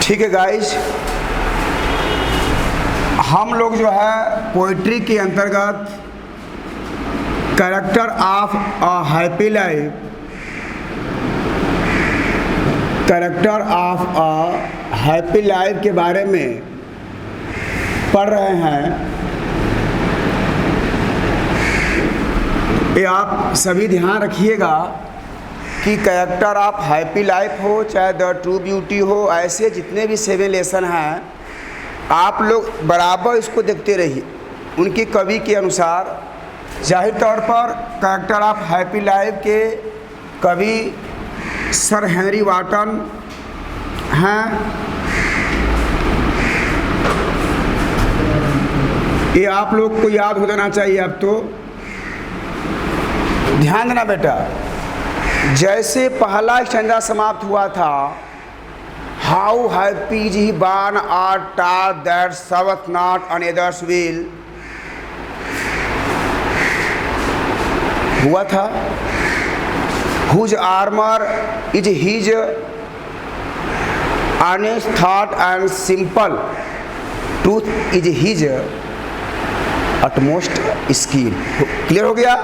ठीक है गाइस, हम लोग जो है पोइट्री के अंतर्गत character of a happy life, character of a happy life के बारे में पढ़ रहे हैं। ये आप सभी ध्यान रखिएगा कि कैरेक्टर ऑफ हैप्पी लाइफ हो चाहे द ट्रू ब्यूटी हो, ऐसे जितने भी 7 लेसन हैं आप लोग बराबर इसको देखते रहिए उनकी कवि के अनुसार। जाहिर तौर पर कैरेक्टर ऑफ हैप्पी लाइफ के कवि सर हेनरी वाटन हैं। ये आप लोग को याद हो जाना चाहिए। अब तो ध्यान देना बेटा, जैसे पहला स्टैंजा समाप्त हुआ था, how happy is he born आर taught that serveth not another's will, हुआ था। Whose armour is his honest thought and simple truth is his utmost skill. Clear हो गया?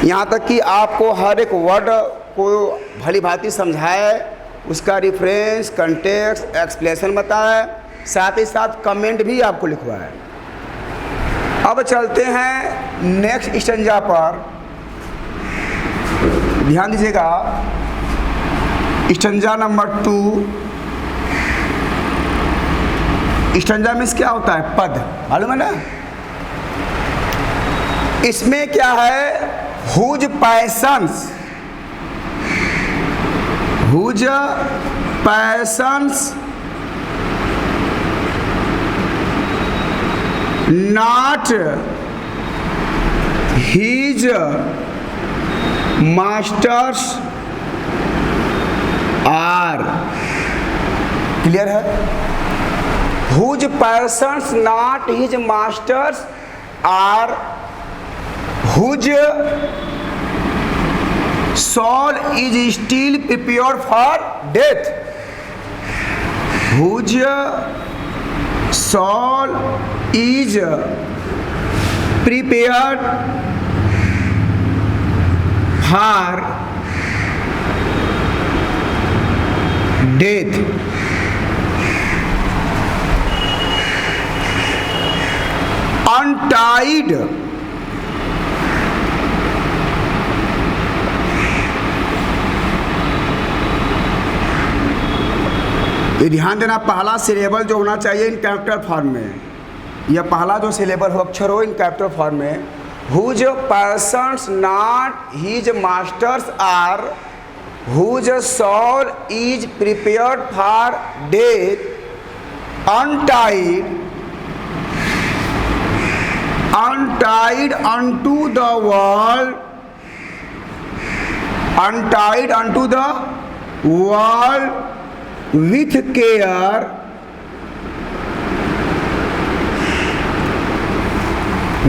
यहाँ तक कि आपको हर एक वर्ड को भली भांति समझाए, उसका रेफरेंस, कंटेक्स्ट, एक्सप्लेनेशन बताए, साथ ही साथ कमेंट भी आपको लिखवाए। अब चलते हैं नेक्स्ट स्टैंजा पर। ध्यान दीजिएगा, स्टैंजा नंबर 2। स्टैंजा मीन्स क्या होता है? पद, मालूम है ना? इसमें क्या है? Whose passions, whose passions not his masters are. Clear है? Whose passions not his masters are, whose soul is still prepared for death, whose soul is prepared for death। Untied ये ध्यान देना, पहला सिलेबल जो होना चाहिए इन कैरेक्टर फॉर्म में, या पहला जो सिलेबल हो, अक्षर हो इन कैरेक्टर फॉर्म में। Whose persons not his masters are, whose soul is prepared for death, untied untied unto the world, untied unto the world with care,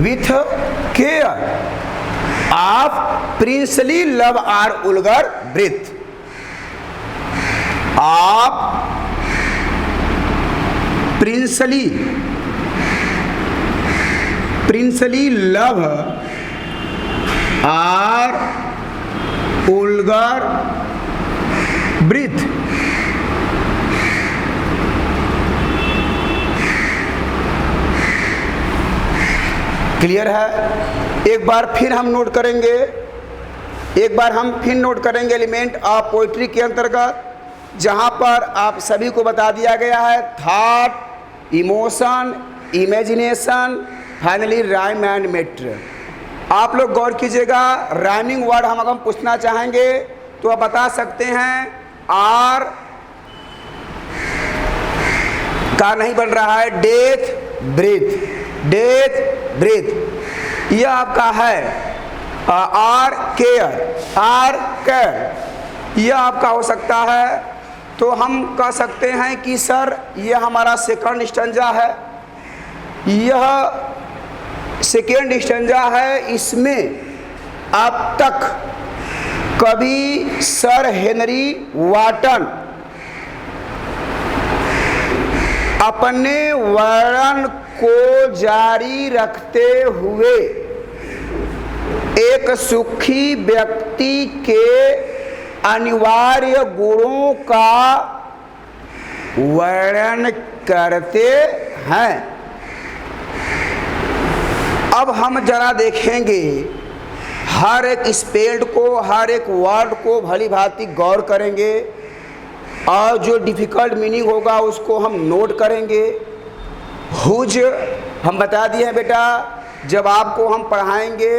with care of princely love or vulgar breath, of princely love or vulgar breath। Clear है? एक बार फिर हम note करेंगे, element of poetry के अंतर्गत, जहां पर आप सभी को बता दिया गया है thought, emotion, imagination, finally rhyme and metre. आप लोग गौर कीजिएगा, राइमिंग वर्ड हम अगर पूछना चाहेंगे तो आप बता सकते हैं आर का नहीं बन रहा है, डेथ ब्रीथ, डेथ ब्रीथ। यह आपका है आर केयर, आर केयर, यह आपका हो सकता है। तो हम कह सकते हैं कि सर यह हमारा सेकंड स्टैंजा है, यह सेकंड स्टैंजा है। इसमें अब तक कवि सर हेनरी वाटन अपने वर्णन को जारी रखते हुए एक सुखी व्यक्ति के अनिवार्य गुणों का वर्णन करते हैं। अब हम जरा देखेंगे, हर एक स्पेल्ड को, हर एक वर्ड को भली भांति गौर करेंगे और जो डिफ़िकल्ट मीनिंग होगा उसको हम नोट करेंगे। हुज हम बता दिए हैं बेटा, जब आपको हम पढ़ाएंगे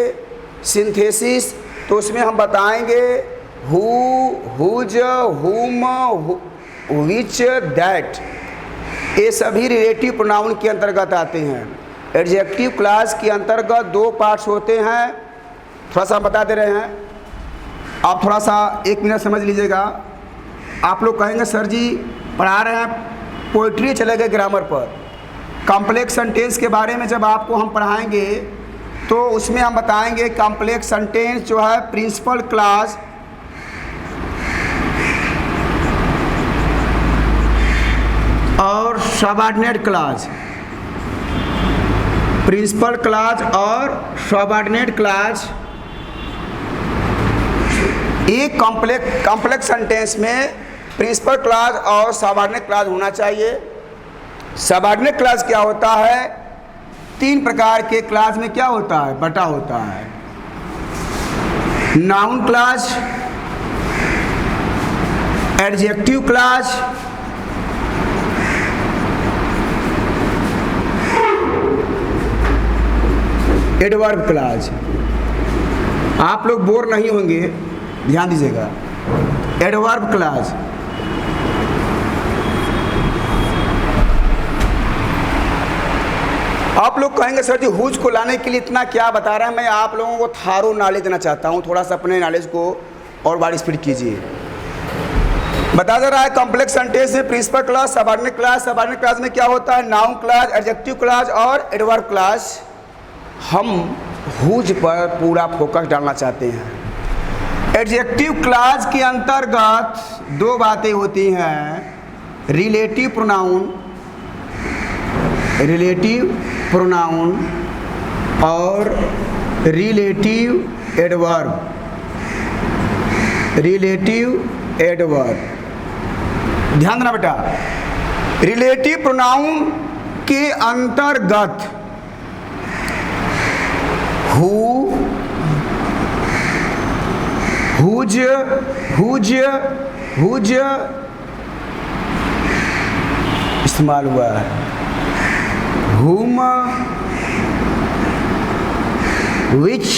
सिंथेसिस तो उसमें हम बताएंगे हु, हुज, हुम, विच, दैट, ये सभी रिलेटिव प्रोनाउन के अंतर्गत आते हैं। एडजेक्टिव क्लास के अंतर्गत दो पार्ट्स होते हैं, थोड़ा सा बता दे रहे हैं। आप थोड़ा सा 1 मिनट समझ लीजिएगा। आप लोग कहेंगे सर जी पढ़ा रहे हैं पोइट्री, चले गए ग्रामर पर। कॉम्प्लेक्स सेंटेंस के बारे में जब आपको हम पढ़ाएंगे तो उसमें हम बताएंगे कॉम्प्लेक्स सेंटेंस जो है प्रिंसिपल क्लास और सबऑर्डिनेट क्लास, प्रिंसिपल क्लास और सबऑर्डिनेट क्लास। एक कॉम्प्लेक्स सेंटेंस में प्रिंसिपल क्लास और सबऑर्डिनेट क्लास होना चाहिए। सबऑर्डिनेट क्लास क्या होता है? 3 प्रकार के क्लास में क्या होता है? बटा होता है। Noun clause, adjective class, adverb class. आप लोग बोर नहीं होंगे, ध्यान दीजिएगा। एडवर्ब क्लास, आप लोग कहेंगे सर जी हुज को लाने के लिए इतना क्या बता रहे हैं। मैं आप लोगों को थारो नॉलेज देना चाहता हूं, थोड़ा सा अपने नॉलेज को और बार स्पीड कीजिए। बता दे रहा है कॉम्प्लेक्स सेंटेंस में principal clause, subordinate clause. Subordinate clause में क्या होता है? नाउन क्लास, एडजेक्टिव क्लास और एडवर्ब क्लास। हम हुज पर पूरा फोकस डालना चाहते हैं। एडजेक्टिव क्लास के अंतर्गत 2 बातें होती हैं, रिलेटिव प्रोनाउन, रिलेटिव प्रोनाउन और रिलेटिव एडवर्ब, रिलेटिव एडवर्ब। ध्यान देना बेटा, रिलेटिव प्रोनाउन के अंतर्गत हु, हुज, हुज, हुज इस्तेमाल हुआ है। हुम, विच,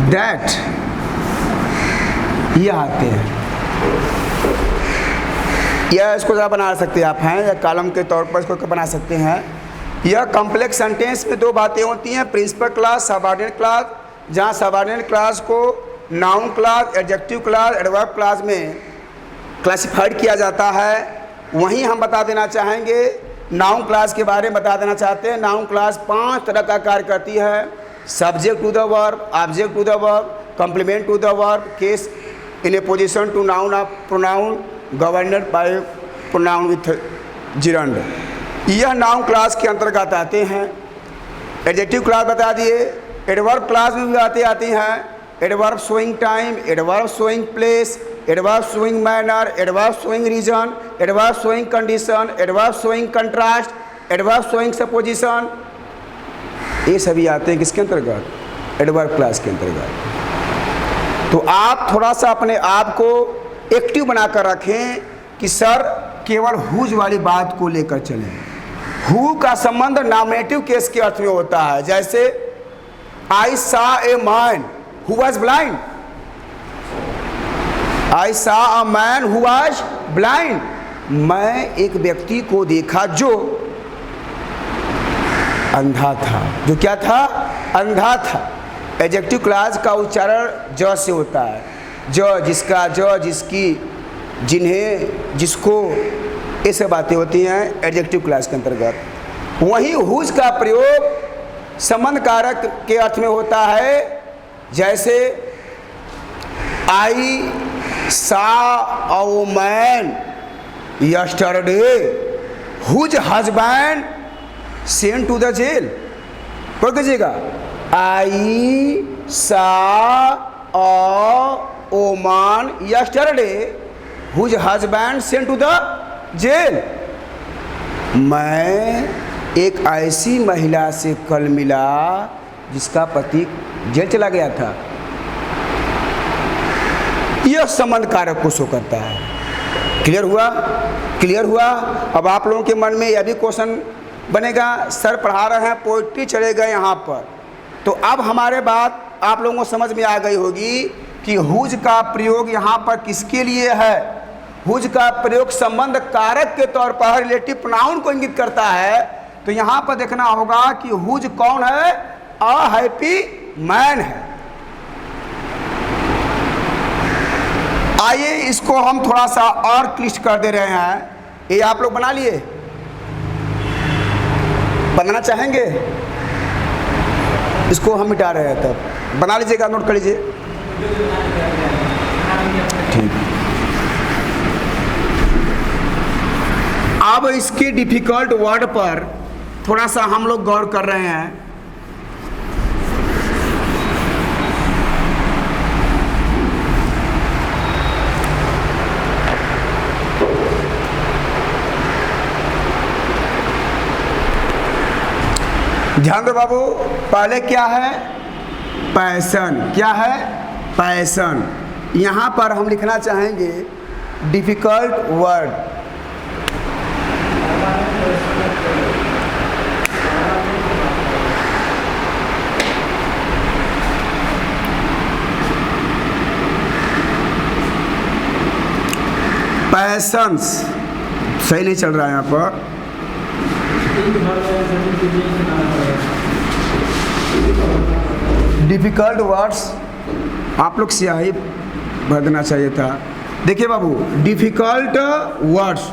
दैट, ये आते हैं। यह इसको ज़्यादा बना सकते हैं आप, हैं या कॉलम के तौर पर इसको बना सकते हैं। यह कॉम्प्लेक्स सेंटेंस में 2 बातें होती हैं, प्रिंसिपल क्लास, सबऑर्डिनेट क्लास। जहाँ सबऑर्डिनेट क्लास को noun clause, adjective class, adverb class में क्लासिफाइड किया जाता है, वहीं हम बता देना चाहेंगे नाउन क्लास के बारे में बता देना चाहते हैं। नाउन क्लास 5 तरह का कार्य करती है: subject to the verb, object to the verb, complement to the verb, case in a position to noun of pronoun, governed by pronoun with gerund. यह नाउन क्लास के अंतर्गत आते हैं। एडजेक्टिव क्लास बता दिए। एडवर्ब क्लास में भी बातें आती हैं, adverb showing time, adverb showing place, adverb showing manner, adverb showing reason, adverb showing condition, adverb showing contrast, adverb showing supposition. ये सभी आते हैं किसके अंतर्गत? एडवर्ब क्लास के अंतर्गत। तो आप थोड़ा सा अपने आप को एक्टिव बनाकर रखें कि सर केवल हुज वाली बात को लेकर चलें। हु का संबंध नॉमिनेटिव केस के अर्थ में होता है, जैसे I saw a man who was blind, I saw a man who was blind. मैं एक व्यक्ति को देखा जो अंधा था। जो क्या था? अंधा था। एडजेक्टिव क्लास का उच्चारण ज से होता है। ज, जिसका, ज, जिसकी, जिन्हें, जिसको, ये सब बातें होती हैं एडजेक्टिव क्लास के अंतर्गत। वहीं हुज का प्रयोग संबंध कारक के अर्थ में होता है, जैसे I saw a man yesterday whose husband sent to the jail. पढ़ कीजिएगा, I saw a woman yesterday whose husband sent to the jail. मैं एक ऐसी महिला से कल मिला जिसका पति जेल चला गया था। यह संबंध कारक को शो करता है। क्लियर हुआ? क्लियर हुआ? अब आप लोगों के मन में यह भी क्वेश्चन बनेगा, सर पढ़ा रहे हैं पोइट्री चले गए यहाँ पर, तो अब हमारे बात आप लोगों को समझ में आ गई होगी कि हुज का प्रयोग यहाँ पर किसके लिए है। हुज का प्रयोग संबंध कारक के तौर पर रिलेटिव प्रोनाउन को इंगित करता है। तो यहाँ पर देखना होगा कि हुज कौन है? अ हैप्पी मैन है। आइए इसको हम थोड़ा सा और क्लिष्ट कर दे रहे हैं। ये आप लोग बना लिए? बनाना चाहेंगे? इसको हम मिटा रहे हैं, तब बना लीजिएगा, नोट कर लीजिए। ठीक। अब इसके डिफिकल्ट वर्ड पर थोड़ा सा हम लोग गौर कर रहे हैं। ध्यान दो बाबू, पहले क्या है? पैशन। क्या है? पैशन। यहाँ पर हम लिखना चाहेंगे डिफिकल्ट वर्ड। पैशंस सही नहीं चल रहा है यहाँ पर। डिफिकल्ट वर्ड्स आप लोग स्याही भर देना चाहिए था। देखिए बाबू, डिफिकल्ट वर्ड्स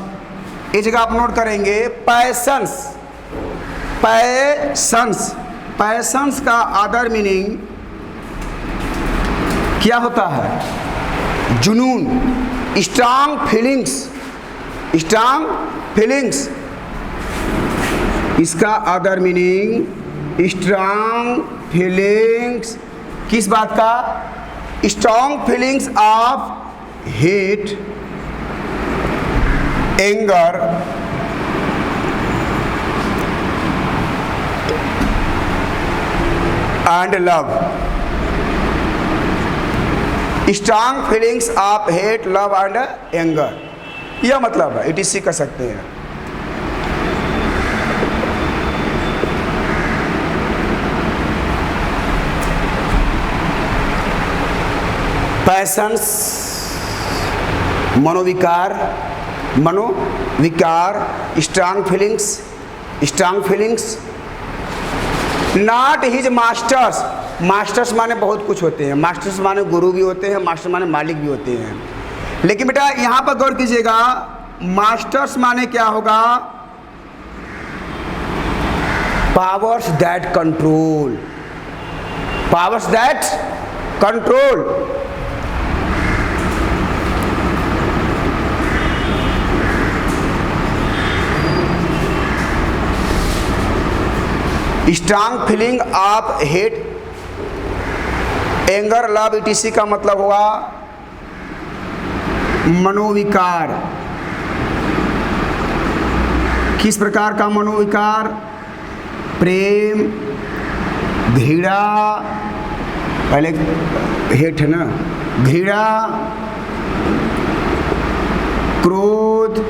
इस जगह आप नोट करेंगे पैशंस। पैशंस, पैशंस का अदर मीनिंग क्या होता है? जुनून, स्ट्रांग फीलिंग्स। स्ट्रांग फीलिंग्स, इसका अदर मीनिंग स्ट्रांग फीलिंग्स। किस बात का? Strong feelings of hate, anger, and love. Strong feelings of hate, love and anger, यह मतलब है। ETC कर सकते हैं। पैशंस मनोविकार, मनोविकार, strong feelings, strong feelings. Not his masters. Masters माने बहुत कुछ होते हैं। मास्टर्स माने गुरु भी होते हैं, मास्टर माने मालिक भी होते हैं। लेकिन बेटा यहाँ पर गौर कीजिएगा, मास्टर्स माने क्या होगा? Powers that control. Powers that control. Strong feeling of hate, anger, love, ETC का मतलब हुआ मनोविकार। किस प्रकार का मनोविकार? प्रेम, घृणा, पहले हेट है ना, घृणा, क्रोध,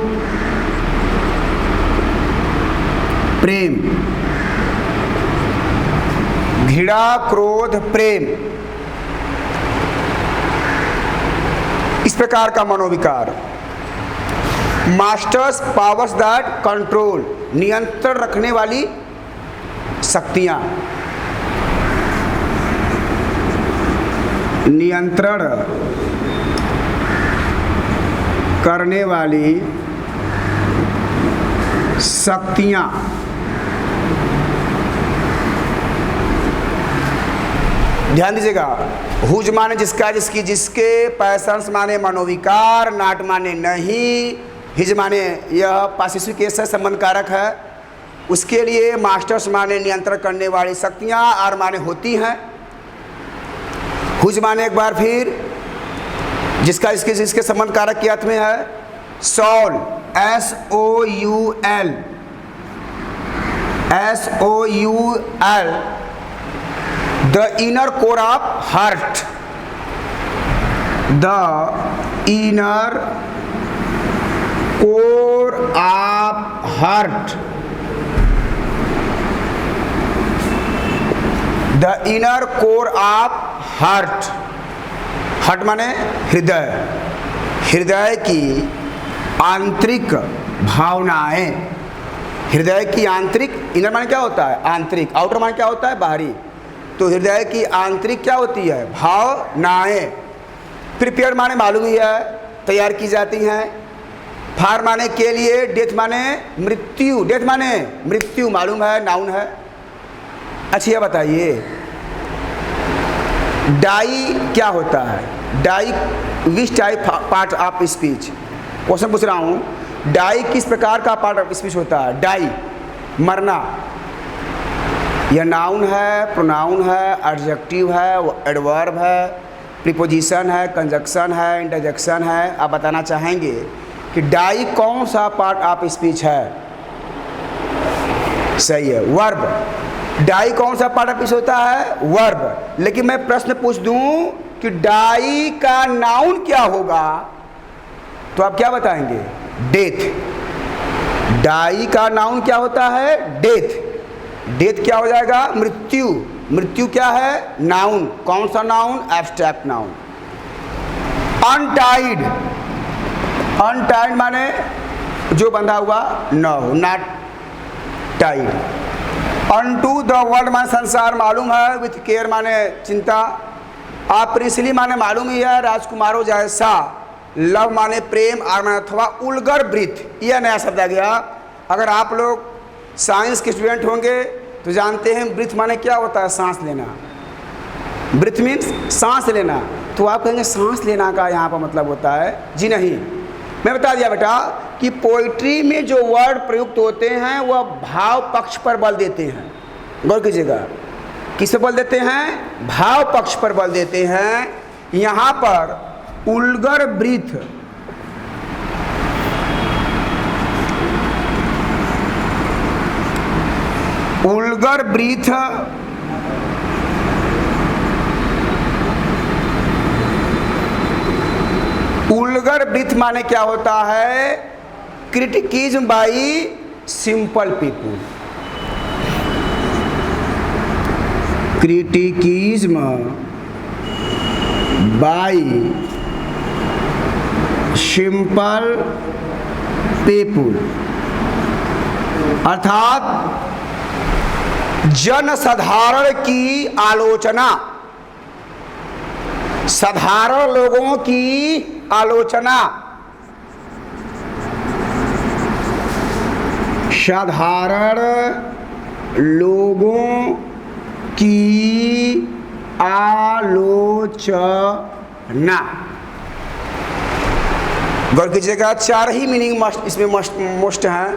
प्रेम। घृणा, क्रोध, प्रेम, इस प्रकार का मनोविकार। मास्टर्स पावर्स दैट कंट्रोल, नियंत्रण रखने वाली शक्तियां। नियंत्रण करने वाली शक्तियां। ध्यान दीजिएगा, हुज माने जिसका, जिसकी, जिसके, पैशंस माने मनोविकार, नाट माने नहीं, हिज माने यह पासिव केस है, संबंध कारक है। उसके लिए मास्टर्स माने नियंत्रण करने वाली शक्तियाँ, आर माने होती हैं। हुज माने एक बार फिर जिसका इसके संबंध कारक के अर्थ में है soul, SOUL, SOUL, the inner core of heart, the inner core of heart, the inner core of heart. Heart माने हृदय, हृदय की आंतरिक भावनाएं, हृदय की आंतरिक, इनर माने क्या होता है आंतरिक, आउटर माने क्या होता है बाहरी। तो हृदय की आंतरिक क्या होती है भावनाएं। प्रिपेयर माने मालूम ही है, तैयार की जाती हैं। फार माने के लिए, डेथ माने मृत्यु, डेथ माने मृत्यु मालूम है, नाउन है। अच्छा ये बताइए डाई क्या होता है, die which type part of speech, question पूछ रहा हूँ। डाई किस प्रकार का पार्ट ऑफ स्पीच होता है? डाई मरना, यह नाउन है, प्रोनाउन है, एडजेक्टिव है, एडवर्ब है, प्रीपोजिशन है, कंजक्शन है, इंटरजेक्शन है। आप बताना चाहेंगे कि डाई कौन सा पार्ट ऑफ स्पीच है? सही है, वर्ब। डाई कौन सा पार्ट ऑफ स्पीच होता है? वर्ब। लेकिन मैं प्रश्न पूछ दूं कि डाई का नाउन क्या होगा, तो आप क्या बताएंगे? डेथ। डाई का नाउन क्या होता है? डेथ। डेथ क्या हो जाएगा? मृत्यु। मृत्यु क्या है? नाउन। कौन सा noun? Abstract noun. Untied, untied माने जो बंधा हुआ न हो, not Tide. Unto the world माने संसार मालूम है, विथ केयर माने चिंता। आप प्रिंसली माने मालूम ही है, राजकुमारों जैसा। लव माने प्रेम, आर माने अथवा। उलगर ब्रीथ, यह नया शब्द आ गया। अगर आप लोग साइंस के स्टूडेंट होंगे तो जानते हैं ब्रीथ माने क्या होता है? सांस लेना। ब्रीथ मीन्स सांस लेना। तो आप कहेंगे सांस लेना का यहाँ पर मतलब होता है? जी नहीं, मैं बता दिया बेटा कि पोइट्री में जो वर्ड प्रयुक्त होते हैं वह भाव पक्ष पर बल देते हैं। गौर कीजिएगा, किस पर बल देते हैं? भाव पक्ष पर बल देते हैं। यहाँ पर vulgar breath, vulgar breath vulgar breath माने क्या होता है? Criticism by simple people. Criticism by simple people, अर्थात जनसाधारण की आलोचना, साधारण लोगों की आलोचना, साधारण लोगों की आलोचना। गौर कीजिएगा, चार ही मीनिंग इसमें मोस्ट हैं।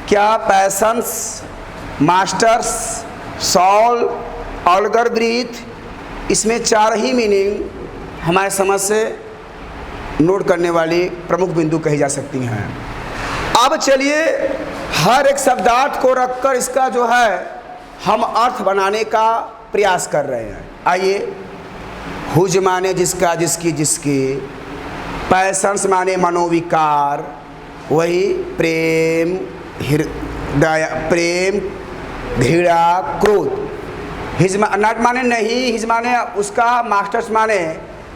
क्या? Passions, masters, soul, vulgar breath. इसमें चार ही मीनिंग हमारे समझ से नोट करने वाली प्रमुख बिंदु कही जा सकती हैं। अब चलिए हर एक शब्दार्थ को रखकर इसका जो है हम अर्थ बनाने का प्रयास कर रहे हैं। आइए, हुज माने जिसका, जिसकी, जिसके। पैशंस माने मनोविकार, वही प्रेम, हृदय, प्रेम, घृणा, क्रोध। हिज नट माने नहीं, हिज माने उसका, मास्टर्स माने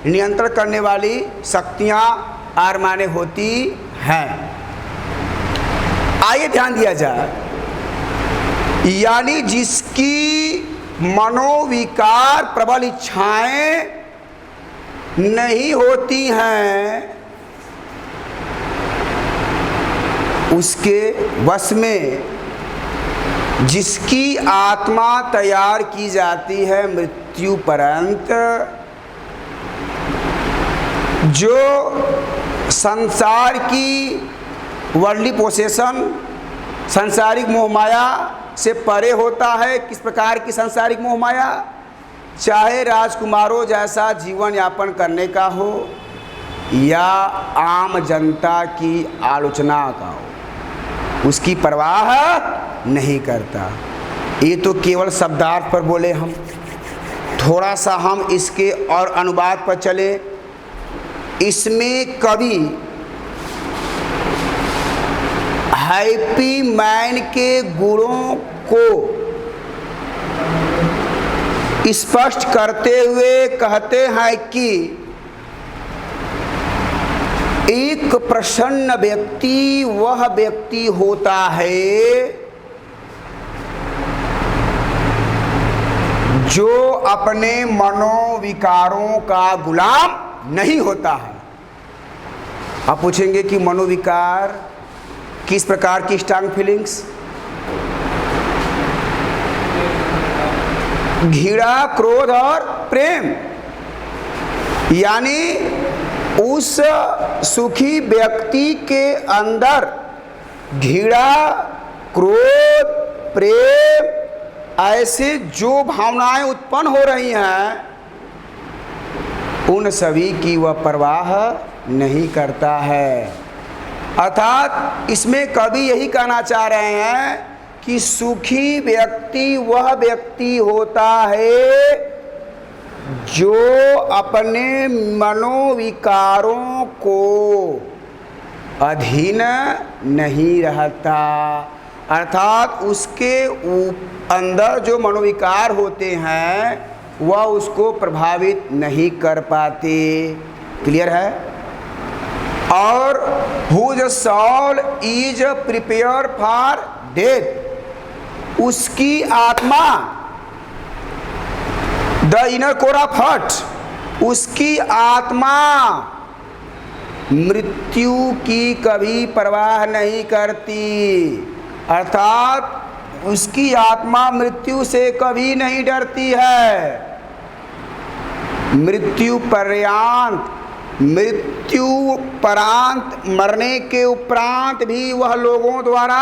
नियंत्रण करने वाली शक्तियाँ, आर माने होती हैं। आइए ध्यान दिया जाए, यानी जिसकी मनोविकार प्रबल इच्छाएं नहीं होती हैं, उसके वश में जिसकी आत्मा तैयार की जाती है मृत्यु पर्यंत, जो संसार की वर्ल्डली पोसेशन, सांसारिक मोहमाया से परे होता है। किस प्रकार की सांसारिक मोहमाया? चाहे राजकुमारों जैसा जीवन यापन करने का हो या आम जनता की आलोचना का हो, उसकी परवाह नहीं करता। ये तो केवल शब्दार्थ पर बोले हम। थोड़ा सा हम इसके और अनुवाद पर चले। इसमें कवि हैप्पी मैन के गुणों को स्पष्ट करते हुए कहते हैं कि एक प्रसन्न व्यक्ति वह व्यक्ति होता है जो अपने मनोविकारों का गुलाम नहीं होता है। आप पूछेंगे कि मनोविकार किस प्रकार की स्ट्रांग फीलिंग्स? घृणा, क्रोध और प्रेम, यानी उस सुखी व्यक्ति के अंदर घृणा, क्रोध, प्रेम ऐसे जो भावनाएं उत्पन्न हो रही हैं, उन सभी की वह परवाह नहीं करता है। अर्थात इसमें कवि यही कहना चाह रहे हैं कि सुखी व्यक्ति वह व्यक्ति होता है जो अपने मनोविकारों को अधीन नहीं रहता। अर्थात उसके अंदर जो मनोविकार होते हैं वह उसको प्रभावित नहीं कर पाते। क्लियर है? और whose soul is prepared for death, उसकी आत्मा, the inner core of heart, उसकी आत्मा मृत्यु की कभी परवाह नहीं करती। अर्थात उसकी आत्मा मृत्यु से कभी नहीं डरती है। मृत्यु परांत मरने के उपरांत भी वह लोगों द्वारा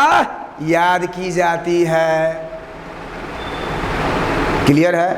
याद की जाती है। क्लियर है?